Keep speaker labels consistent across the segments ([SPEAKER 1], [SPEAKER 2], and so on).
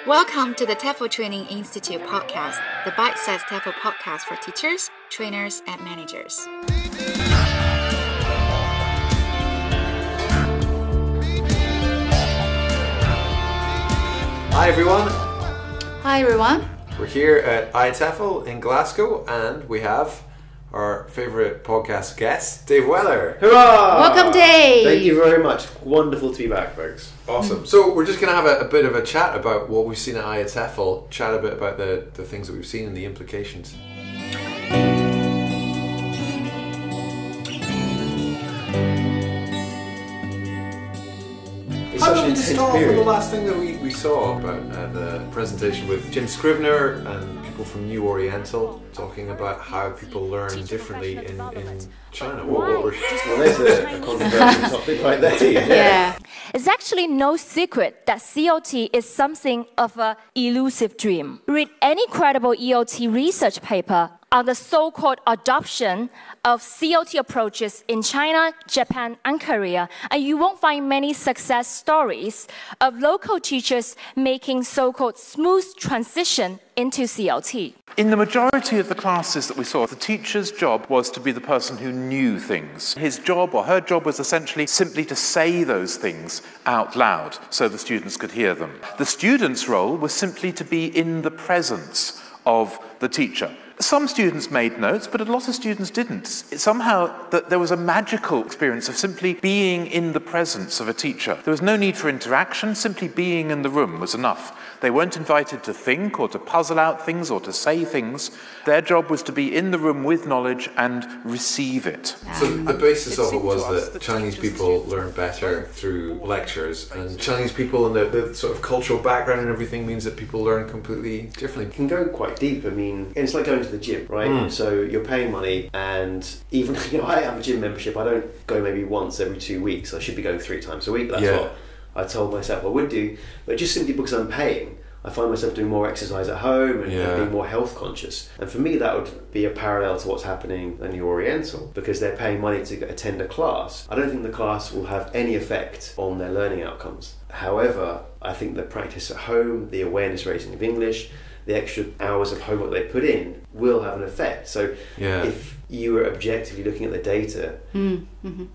[SPEAKER 1] Welcome to the TEFL Training Institute podcast, the bite-sized TEFL podcast for teachers, trainers, and managers.
[SPEAKER 2] Hi everyone.
[SPEAKER 3] Hi everyone.
[SPEAKER 2] We're here at IATEFL in Glasgow and we have our favourite podcast guest, Dave Weller.
[SPEAKER 4] Hurrah!
[SPEAKER 3] Welcome, Dave.
[SPEAKER 4] Thank you very much. Wonderful to be back, folks.
[SPEAKER 2] Awesome. So we're just going to have a bit of a chat about what we've seen at IATEFL, chat a bit about the things that we've seen and the implications. How about we just start off with the last thing that we saw about the presentation with Jim Scrivener and people from New Oriental talking about how people learn differently in China.
[SPEAKER 4] Well, there's a controversial topic right there.
[SPEAKER 3] Yeah.
[SPEAKER 5] It's actually no secret that CELTA is something of an elusive dream. Read any credible ELT research paper on the so-called adoption of CELTA approaches in China, Japan, and Korea, and you won't find many success stories of local teachers making so-called smooth transition into CELTA.
[SPEAKER 6] In the majority of the classes that we saw, the teacher's job was to be the person who knew things. His job or her job was essentially simply to say those things out loud so the students could hear them. The student's role was simply to be in the presence of the teacher. Some students made notes, but a lot of students didn't. Somehow there was a magical experience of simply being in the presence of a teacher. There was no need for interaction, simply being in the room was enough. They weren't invited to think or to puzzle out things or to say things. Their job was to be in the room with knowledge and receive it.
[SPEAKER 2] So the basis of it was that Chinese people learn better through lectures, and Chinese people and the sort of cultural background and everything means that people learn completely differently.
[SPEAKER 4] It can go quite deep. I mean, it's like going to the gym, right? So you're paying money, and even I have a gym membership. I don't go maybe once every 2 weeks. I should be going 3 times a week. That's what I told myself I would do. But just simply because I'm paying, I find myself doing more exercise at home and being more health conscious. And for me, that would be a parallel to what's happening in New Oriental, because they're paying money to attend a class. I don't think the class will have any effect on their learning outcomes. However, I think the practice at home, the awareness raising of English, the extra hours of homework they put in will have an effect. So if you were objectively looking at the data,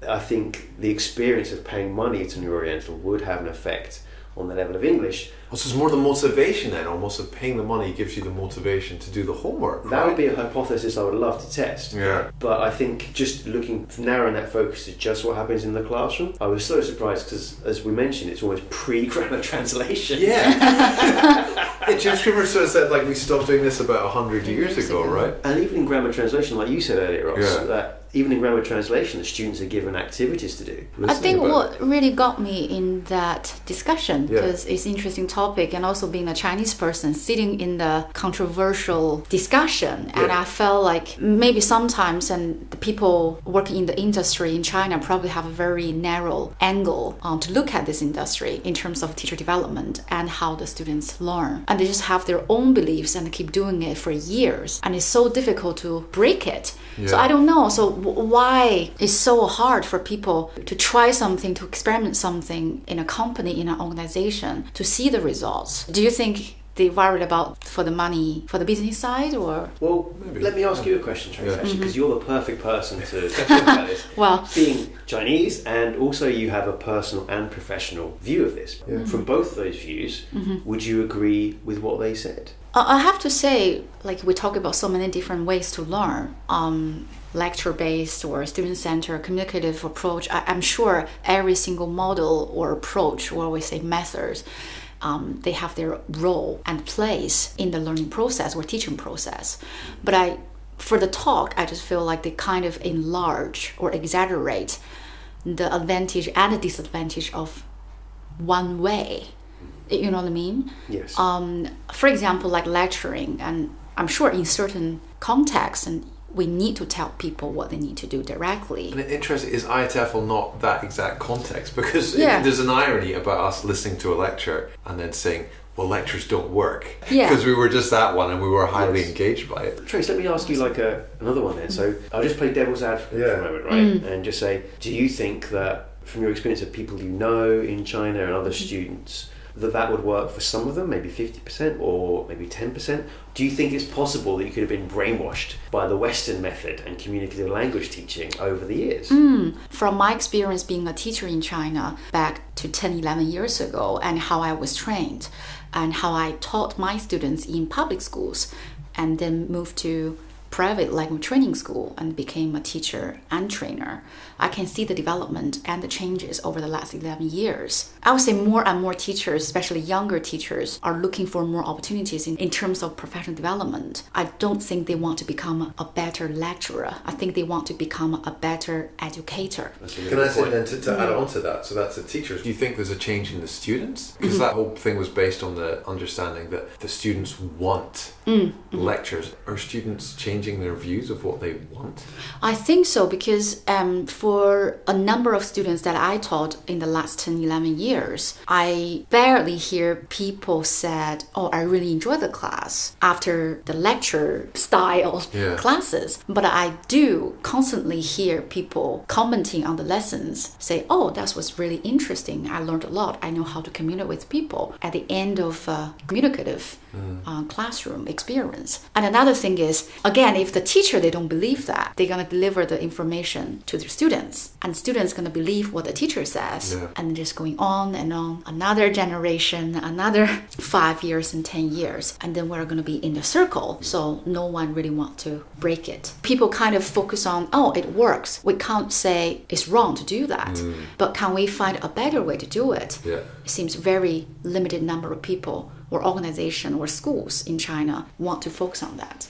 [SPEAKER 4] I think the experience of paying money to New Oriental would have an effect on the level of English.
[SPEAKER 2] Also, it's more the motivation then, almost of paying the money gives you the motivation to do the homework.
[SPEAKER 4] That would be a hypothesis I would love to test.
[SPEAKER 2] Yeah.
[SPEAKER 4] But I think just narrowing that focus to just what happens in the classroom, I was so surprised because, as we mentioned, it's almost pre-grammar translation.
[SPEAKER 2] Yeah. Jim Scrivener sort of said, like, we stopped doing this about 100 years ago, right?
[SPEAKER 4] And even in grammar translation, like you said earlier, Ross, that even in grammar translation, the students are given activities to do.
[SPEAKER 3] I think what really got me in that discussion, because it's an interesting topic, and also being a Chinese person sitting in the controversial discussion, and I felt like maybe sometimes, and the people working in the industry in China probably have a very narrow angle to look at this industry in terms of teacher development and how the students learn. And they just have their own beliefs and keep doing it for years. And it's so difficult to break it. So I don't know. So why it's so hard for people to try something, to experiment something in a company, in an organization, to see the results? Do you think they worried about for the money, for the business side, or?
[SPEAKER 4] Well, let me ask you a question, Trace, actually, because you're the perfect person to talk about this.
[SPEAKER 3] Well,
[SPEAKER 4] being Chinese, and also you have a personal and professional view of this. From both those views, would you agree with what they said?
[SPEAKER 3] I have to say, like, we talk about so many different ways to learn, lecture-based or student-centered communicative approach. I'm sure every single model or approach, or we say methods, they have their role and place in the learning process or teaching process. But for the talk, I just feel like they kind of enlarge or exaggerate the advantage and the disadvantage of one way. You know what I mean?
[SPEAKER 4] Yes.
[SPEAKER 3] For example, like lecturing, and I'm sure in certain contexts, and we need to tell people what they need to do directly.
[SPEAKER 2] And interesting, is IATEFL not that exact context? Because there's an irony about us listening to a lecture and then saying, well, lectures don't work. Because we were just that one and we were highly engaged by it.
[SPEAKER 4] Trace, let me ask you like another one then. So I'll just play devil's advocate for a moment, right? And just say, do you think that from your experience of people you know in China and other students, that would work for some of them, maybe 50% or maybe 10%? Do you think it's possible that you could have been brainwashed by the Western method and communicative language teaching over the years?
[SPEAKER 3] From my experience being a teacher in China back to 10, 11 years ago, and how I was trained and how I taught my students in public schools, and then moved to private language training school and became a teacher and trainer, I can see the development and the changes over the last 11 years. I would say more and more teachers, especially younger teachers, are looking for more opportunities in terms of professional development. I don't think they want to become a better lecturer. I think they want to become a better educator.
[SPEAKER 2] Can I say then to add on to that, so that's the teachers, do you think there's a change in the students? Because that whole thing was based on the understanding that the students want lectures. Are students changing their views of what they want?
[SPEAKER 3] I think so, because for a number of students that I taught in the last 10, 11 years, I barely hear people said, oh, I really enjoyed the class after the lecture style classes. But I do constantly hear people commenting on the lessons, say, oh, that was really interesting. I learned a lot. I know how to communicate with people at the end of communicative classroom experience. And another thing is, again, if the teacher, they don't believe that, they're going to deliver the information to their students, and students going to believe what the teacher says, and just going on and on, another generation, another 5 years and 10 years, and then we're going to be in the circle, so no one really wants to break it. People kind of focus on, oh, it works. We can't say it's wrong to do that, but can we find a better way to do it? It seems very limited number of people or organization or schools in China want to focus on that.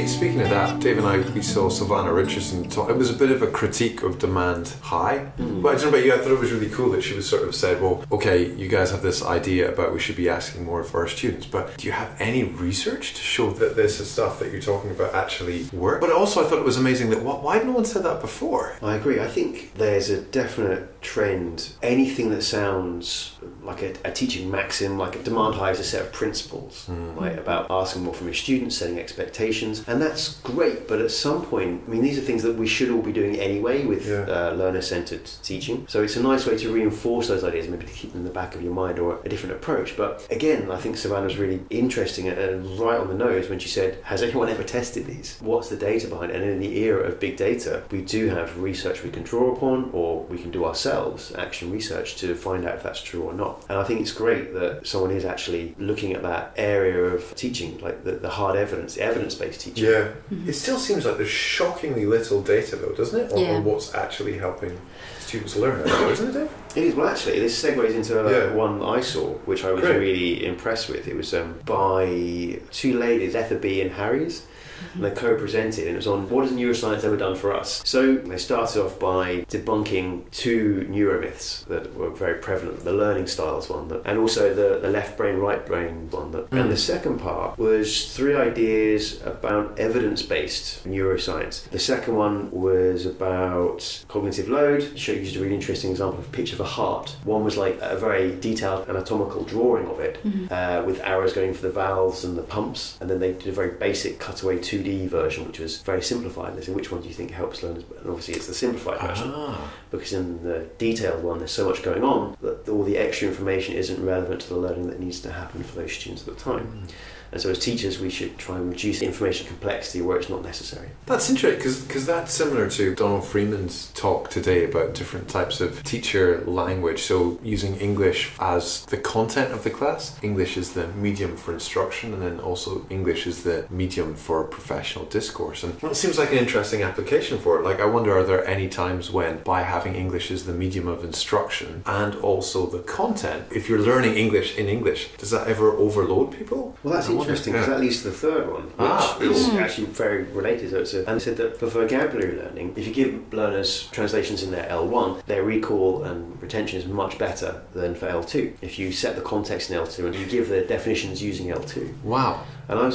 [SPEAKER 2] Speaking of that, Dave and I, we saw Savannah Richardson talk. It was a bit of a critique of demand high. But I don't know about you, I thought it was really cool that she was sort of said, well, okay, you guys have this idea about we should be asking more of our students, but do you have any research to show that this is stuff that you're talking about actually work? But also I thought it was amazing that why no one said that before?
[SPEAKER 4] I agree. I think there's a definite trend. Anything that sounds like a teaching maxim, like a demand high is a set of principles, right, about asking more from your students, setting expectations. And that's great, but at some point, I mean, these are things that we should all be doing anyway with learner-centered teaching. So it's a nice way to reinforce those ideas, maybe to keep them in the back of your mind, or a different approach. But again, I think Savannah was really interesting and right on the nose when she said, has anyone ever tested these? What's the data behind it? And in the era of big data, we do have research we can draw upon, or we can do ourselves, action research, to find out if that's true or not. And I think it's great that someone is actually looking at that area of teaching, like the hard evidence, the evidence-based teaching.
[SPEAKER 2] Yeah. It still seems like there's shockingly little data though, doesn't it? On what's actually helping students learn, isn't it, Dave? It
[SPEAKER 4] is. Well, actually, this segues into one I saw, which I was really impressed with. It was by two ladies, Etha B and Harries. And they co-presented, and it was on what has neuroscience ever done for us. So they started off by debunking two neuromyths that were very prevalent, the learning styles one, and also the left brain, right brain one. And the second part was 3 ideas about evidence-based neuroscience. The second one was about cognitive load. She used a really interesting example of a picture of a heart. One was like a very detailed anatomical drawing of it, with arrows going for the valves and the pumps, and then they did a very basic cutaway 2D version, which was very simplified. They said, which one do you think helps learners? And obviously it's the simplified version, because in the detailed one there's so much going on that all the extra information isn't relevant to the learning that needs to happen for those students at the time. And so as teachers, we should try and reduce information complexity where it's not necessary.
[SPEAKER 2] That's interesting, because that's similar to Donald Freeman's talk today about different types of teacher language. So using English as the content of the class, English is the medium for instruction, and then also English is the medium for professional discourse. And it seems like an interesting application for it. Like, I wonder, are there any times when, by having English as the medium of instruction and also the content, if you're learning English in English, does that ever overload people?
[SPEAKER 4] Well, that's interesting, because that leads to the third one, which is actually very related. And they said that for vocabulary learning, if you give learners translations in their L1, their recall and retention is much better than for L2. If you set the context in L2 and you give the definitions using L2.
[SPEAKER 2] Wow.
[SPEAKER 4] And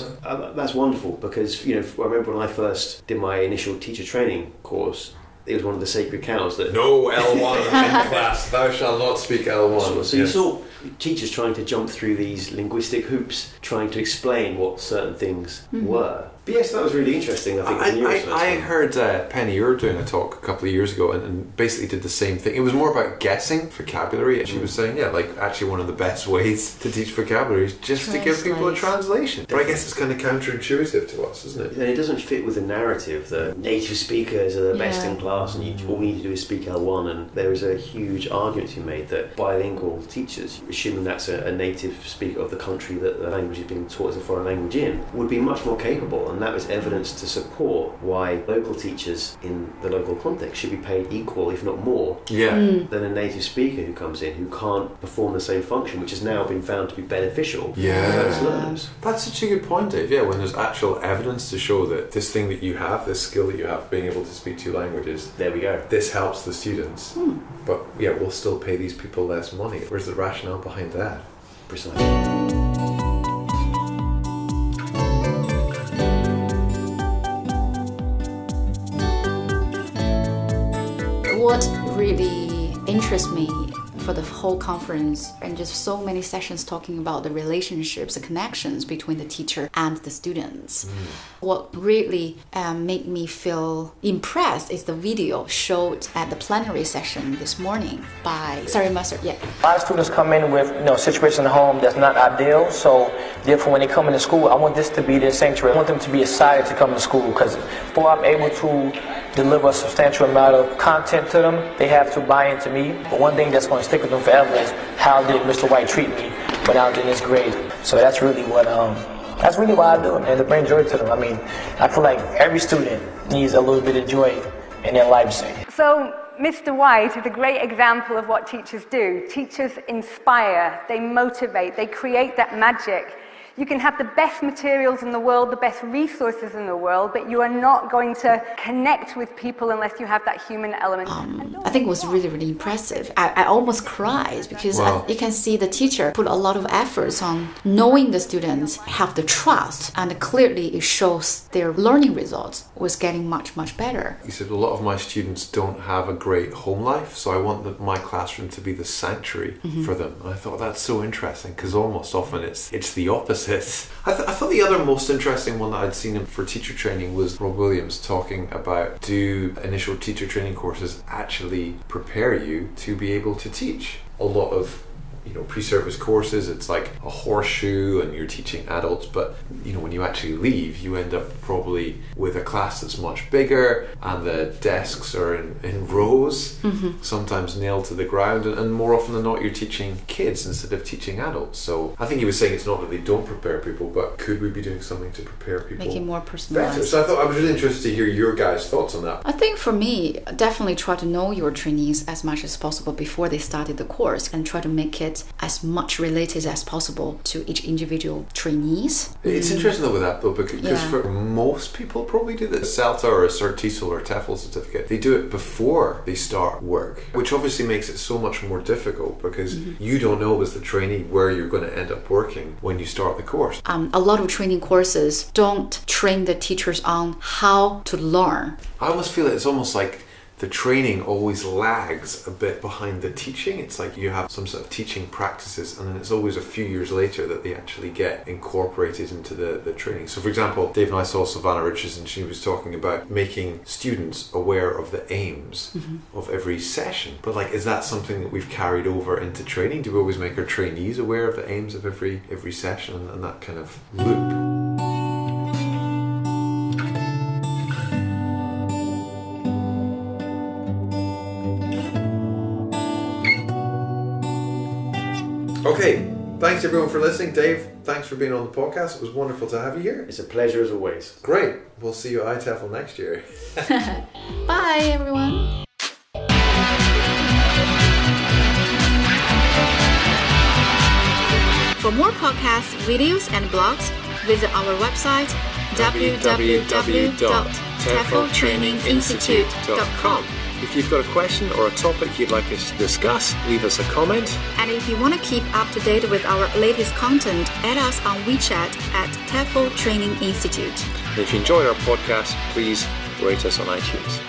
[SPEAKER 4] that's wonderful, because I remember when I first did my initial teacher training course, it was one of the sacred cows that...
[SPEAKER 2] No L1 in class, thou shalt not speak L1.
[SPEAKER 4] So you saw teachers trying to jump through these linguistic hoops, trying to explain what certain things were. But yes, that was really interesting.
[SPEAKER 2] I heard Penny, you were doing a talk a couple of years ago and basically did the same thing. It was more about guessing vocabulary, and she was saying, actually one of the best ways to teach vocabulary is just to give people a translation. But I guess it's kind of counterintuitive to us, isn't it?
[SPEAKER 4] And it doesn't fit with the narrative that native speakers are the best in class and all you need to do is speak L1, and there is a huge argument to be made that bilingual teachers, assuming that's a native speaker of the country that the language is being taught as a foreign language in, would be much more capable. And that was evidence to support why local teachers in the local context should be paid equal, if not more, than a native speaker who comes in who can't perform the same function, which has now been found to be beneficial for those learners.
[SPEAKER 2] That's such a good point, Dave. Yeah, when there's actual evidence to show that this thing that you have, this skill that you have, being able to speak two languages,
[SPEAKER 4] there we go.
[SPEAKER 2] This helps the students. But we'll still pay these people less money. Where's the rationale behind that?
[SPEAKER 4] Precisely.
[SPEAKER 3] What really interests me for the whole conference and just so many sessions talking about the relationships, the connections between the teacher and the students. What really made me feel impressed is the video showed at the plenary session this morning by Master. A
[SPEAKER 7] lot of students come in with situation at home that's not ideal, so therefore when they come into school, I want this to be their sanctuary. I want them to be excited to come to school, because before I'm able to deliver a substantial amount of content to them, they have to buy into me. But one thing that's going to stick with them forever is how did Mr. White treat me when I was in this grade. So that's really what that's really why I do it, and to bring joy to them. I mean, I feel like every student needs a little bit of joy in their life.
[SPEAKER 8] So Mr. White is a great example of what teachers do. Teachers inspire, they motivate, they create that magic. You can have the best materials in the world, the best resources in the world, but you are not going to connect with people unless you have that human element.
[SPEAKER 3] I think it was really, really impressive. I almost cried because you can see the teacher put a lot of efforts on knowing the students have the trust, and clearly it shows their learning results was getting much, much better.
[SPEAKER 2] He said, a lot of my students don't have a great home life, so I want my classroom to be the sanctuary for them. And I thought that's so interesting, because almost often it's the opposite. I thought the other most interesting one that I'd seen for teacher training was Rob Williams talking about, do initial teacher training courses actually prepare you to be able to teach? A lot of pre-service courses, it's like a horseshoe and you're teaching adults, but when you actually leave, you end up probably with a class that's much bigger, and the desks are in rows, sometimes nailed to the ground, and more often than not you're teaching kids instead of teaching adults. So I think he was saying it's not that they don't prepare people, but could we be doing something to prepare people
[SPEAKER 3] make it more personalized
[SPEAKER 2] better? So I was really interested to hear your guys' thoughts on that.
[SPEAKER 3] I think for me, definitely try to know your trainees as much as possible before they started the course, and try to make it as much related as possible to each individual trainees.
[SPEAKER 2] It's interesting though with that though, because for most people probably do the CELTA or a CertTESOL or TEFL certificate, they do it before they start work, which obviously makes it so much more difficult, because you don't know as the trainee where you're going to end up working when you start the course.
[SPEAKER 3] A lot of training courses don't train the teachers on how to learn.
[SPEAKER 2] I almost feel it's almost like the training always lags a bit behind the teaching. It's like you have some sort of teaching practices, and then it's always a few years later that they actually get incorporated into the training. So for example, Dave and I saw Savannah Richards, and she was talking about making students aware of the aims of every session. But is that something that we've carried over into training? Do we always make our trainees aware of the aims of every session, and that kind of loop? Okay, thanks everyone for listening. Dave, thanks for being on the podcast. It was wonderful to have you here.
[SPEAKER 4] It's a pleasure as always.
[SPEAKER 2] Great. We'll see you at IATEFL next year.
[SPEAKER 3] Bye, everyone.
[SPEAKER 1] For more podcasts, videos, and blogs, visit our website www.TEFLtraininginstitute.com.
[SPEAKER 9] If you've got a question or a topic you'd like us to discuss, leave us a comment.
[SPEAKER 1] And if you want to keep up to date with our latest content, add us on WeChat at TEFL Training Institute.
[SPEAKER 9] And if you enjoyed our podcast, please rate us on iTunes.